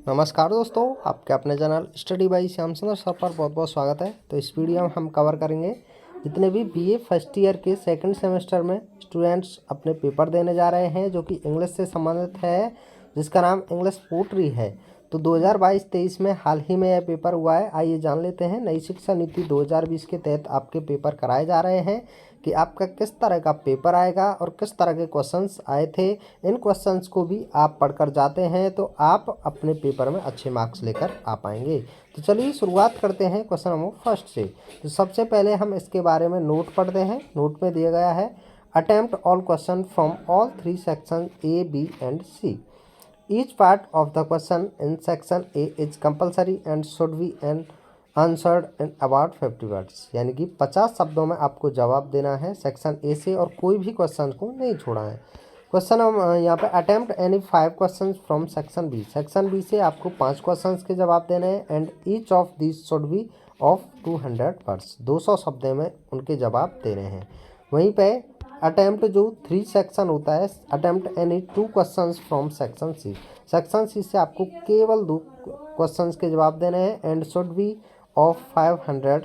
नमस्कार दोस्तों, आपके अपने चैनल स्टडी बाई श्याम सुंदर सर पर बहुत बहुत स्वागत है। तो इस वीडियो में हम कवर करेंगे जितने भी बीए फर्स्ट ईयर के सेकंड सेमेस्टर में स्टूडेंट्स अपने पेपर देने जा रहे हैं जो कि इंग्लिश से संबंधित है, जिसका नाम इंग्लिश पोट्री है। तो 2022-23 में हाल ही में यह पेपर हुआ है। आइए जान लेते हैं नई शिक्षा नीति 2020 के तहत आपके पेपर कराए जा रहे हैं कि आपका किस तरह का पेपर आएगा और किस तरह के क्वेश्चंस आए थे। इन क्वेश्चंस को भी आप पढ़कर जाते हैं तो आप अपने पेपर में अच्छे मार्क्स लेकर आ पाएंगे। तो चलिए शुरुआत करते हैं क्वेश्चन नंबर फर्स्ट से। तो सबसे पहले हम इसके बारे में नोट पढ़ते हैं। नोट में दिया गया है, attempt all question from all 3 section A, B and C. Each part of the question in section A is compulsory and should be answered in about 50 words. यानी कि 50 शब्दों में आपको जवाब देना है सेक्शन ए से और कोई भी क्वेश्चन को नहीं छोड़ा है। क्वेश्चन यहाँ पे attempt any 5 question from section B. Section B से आपको 5 क्वेश्चन के जवाब देने हैं and each of this should be of 200 words. 200 शब्दों में उनके जवाब देने हैं। वहीं पे अटेम्प्ट जो 3 सेक्शन होता है, attempt any 2 question from section C. Section C से आपको केवल 2 क्वेश्चन के जवाब देने हैं and should be of 500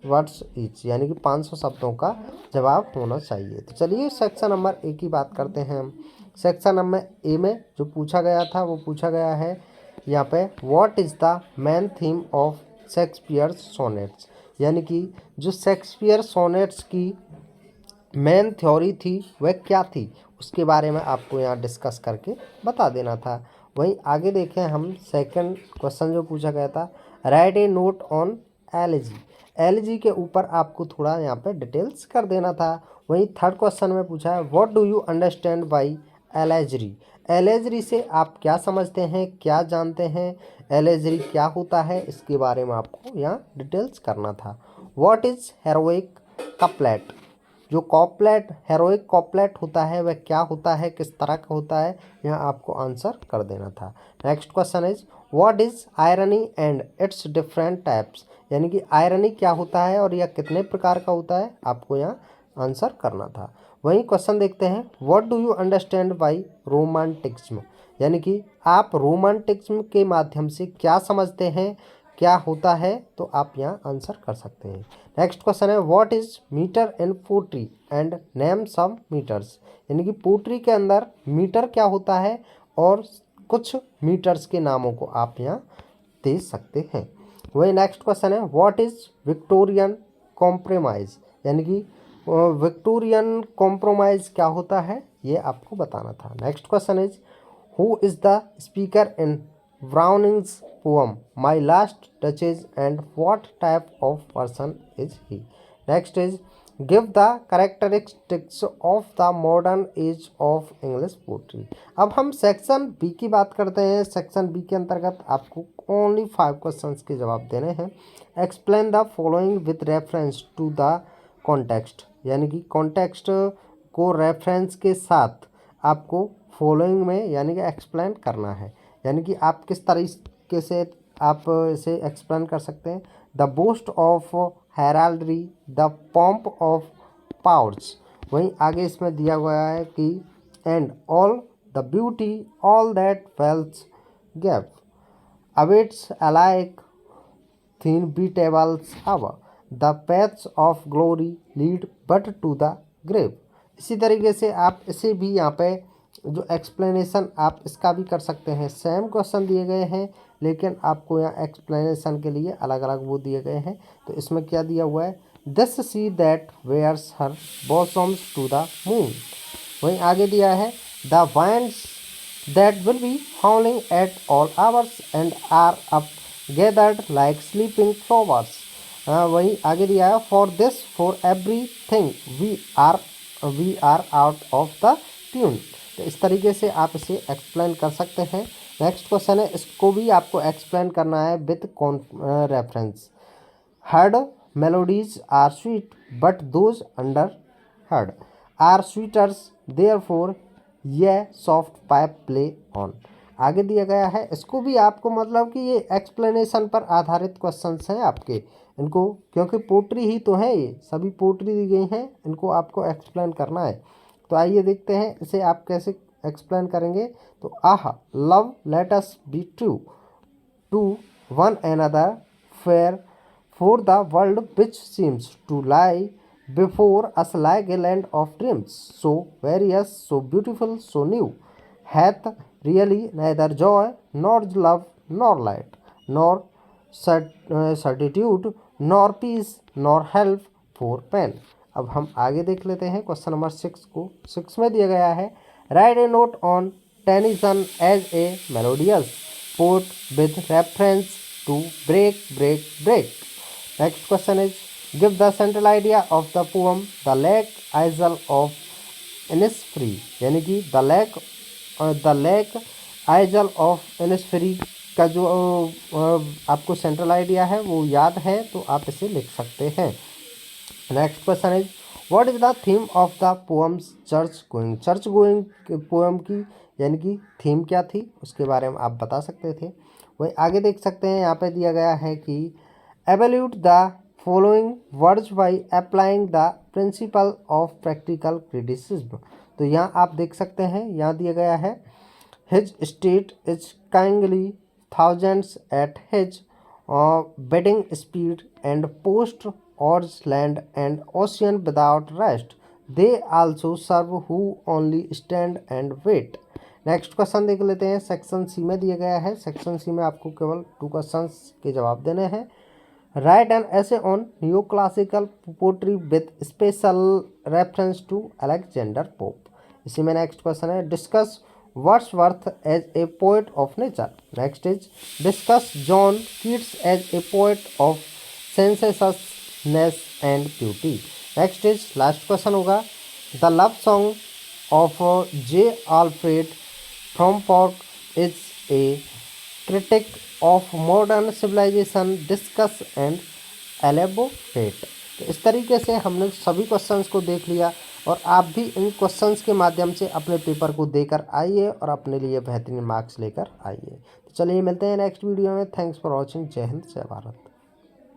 words each. यानी कि 500 शब्दों का जवाब होना चाहिए। तो चलिए सेक्शन नंबर ए की बात करते हैं हम। सेक्शन नंबर ए में जो पूछा गया था वो पूछा गया है यहाँ पे, what is the main theme of Shakespeare sonnets. यानी कि जो शेक्सपियर सोनेट्स की मेन थ्योरी थी वह क्या थी, उसके बारे में आपको यहाँ डिस्कस करके बता देना था। वहीं आगे देखें हम, सेकंड क्वेश्चन जो पूछा गया था, right a note on LG. LG के ऊपर आपको थोड़ा यहाँ पे डिटेल्स कर देना था। वहीं थर्ड क्वेश्चन में पूछा है, what do you understand by allegory. Allegory से आप क्या समझते हैं, क्या जानते हैं, एलएजरी क्या होता है, इसके बारे में आपको यहाँ डिटेल्स करना था। What is heroic couplet. जो कॉपलेट, हेरोइक कॉपलेट होता है वह क्या होता है, किस तरह का होता है, यहाँ आपको आंसर कर देना था। Next question is, what is irony and it's different types. यानी कि आयरनी क्या होता है और यह कितने प्रकार का होता है, आपको यहाँ आंसर करना था। वहीं क्वेश्चन देखते हैं, what do you understand by romanticism. यानी कि आप रोमांटिक्ज्म के माध्यम से क्या समझते हैं, क्या होता है, तो आप यहाँ आंसर कर सकते हैं। नेक्स्ट क्वेश्चन है, what is metre in poetry and name some metres. यानी कि पोट्री के अंदर मीटर क्या होता है और कुछ मीटर्स के नामों को आप यहाँ दे सकते हैं। वही नेक्स्ट क्वेश्चन है, व्हाट इज विक्टोरियन कॉम्प्रोमाइज़। यानी कि विक्टोरियन कॉम्प्रोमाइज़ क्या होता है, ये आपको बताना था। Next question is, who is the speaker in Browning's poem My Last Touches and what type of person is he? Next is, give the characteristics of the modern age of English poetry. अब हम section B की बात करते हैं। Section B के अंतर्गत आपको only 5 questions के जवाब देने हैं। Explain the following with reference to the context. यानी कि कॉन्टेक्स्ट को रेफरेंस के साथ आपको फॉलोइंग में यानी कि एक्सप्लेन करना है। यानी कि आप किस तरीके से आप इसे एक्सप्लेन कर सकते हैं। The boast of heraldry, the pomp of powers. वहीं आगे इसमें दिया गया है कि and all the beauty all that wealth gave awaits alike inevitable hour the paths of glory lead but to the grave. इसी तरीके से आप इसे भी यहाँ पे जो एक्सप्लेनेशन आप इसका भी कर सकते हैं। सेम क्वेश्चन दिए गए हैं लेकिन आपको यहाँ एक्सप्लेनेशन के लिए अलग अलग वो दिए गए हैं। तो इसमें क्या दिया हुआ है, this sea that bares her bosom to the moon. वहीं आगे दिया है, the winds that will be howling at all hours and are up gathered like sleeping flowers. वहीं आगे दिया है, for this for everything we are out of the tune. तो इस तरीके से आप इसे एक्सप्लेन कर सकते हैं। नेक्स्ट क्वेश्चन है, इसको भी आपको एक्सप्लेन करना है with reference. Heard melodies are sweet but those unheard are sweeters therefore ye soft pipe play on. आगे दिया गया है, इसको भी आपको मतलब कि ये एक्सप्लेनेशन पर आधारित क्वेश्चंस हैं आपके, इनको क्योंकि पोट्री ही तो है, ये सभी पोट्री दी गई हैं, इनको आपको एक्सप्लेन करना है। तो आइए देखते हैं इसे आप कैसे एक्सप्लेन करेंगे। तो ah love let us be true, to one another, fair for the world which seems to lie before us like a land of dreams, so various, so beautiful, so new, hath really neither joy nor love nor light, nor certitude nor peace nor help for pain। अब हम आगे देख लेते हैं question number 6 को। 6 में दिया गया है write a note on Tennyson as a melodious poet with reference to break break break. Next question is give the central idea of the poem the lake isle of Innisfree, यानी कि the lake isle of Innisfree का जो आपको central idea है वो याद है तो आप इसे लिख सकते हैं। Next question is what is the theme of the poems church going. Church going poem की यानी कि थीम क्या थी उसके बारे में आप बता सकते थे। वही आगे देख सकते हैं यहाँ पे दिया गया है कि evaluate the following words by applying the principle of practical criticism. तो यहाँ आप देख सकते हैं यहाँ दिया गया है his state is kingly thousands at his bidding speed and post odds land and ocean without rest, they also serve who only stand and wait। Next question देख लेते हैं। सेक्शन सी में दिया गया है। सेक्शन सी में आपको केवल 2 क्वेश्चंस के जवाब देने हैं। Write an essay on new classical poetry with special reference to Alexander Pope. इसी में नेक्स्ट क्वेश्चन है discuss Wordsworth as a poet of nature। Next is discuss John Keats as a poet of sensuousness and beauty। Next is last question होगा the love song of J. Alfred Trompark is a critic of modern civilization, discuss and elaborate। तो इस तरीके से हमने सभी questions को देख लिया और आप भी इन क्वेश्चंस के माध्यम से अपने पेपर को देकर आइए और अपने लिए बेहतरीन मार्क्स लेकर आइए। तो चलिए मिलते हैं नेक्स्ट वीडियो में। Thanks for watching. जय हिंद, जय भारत।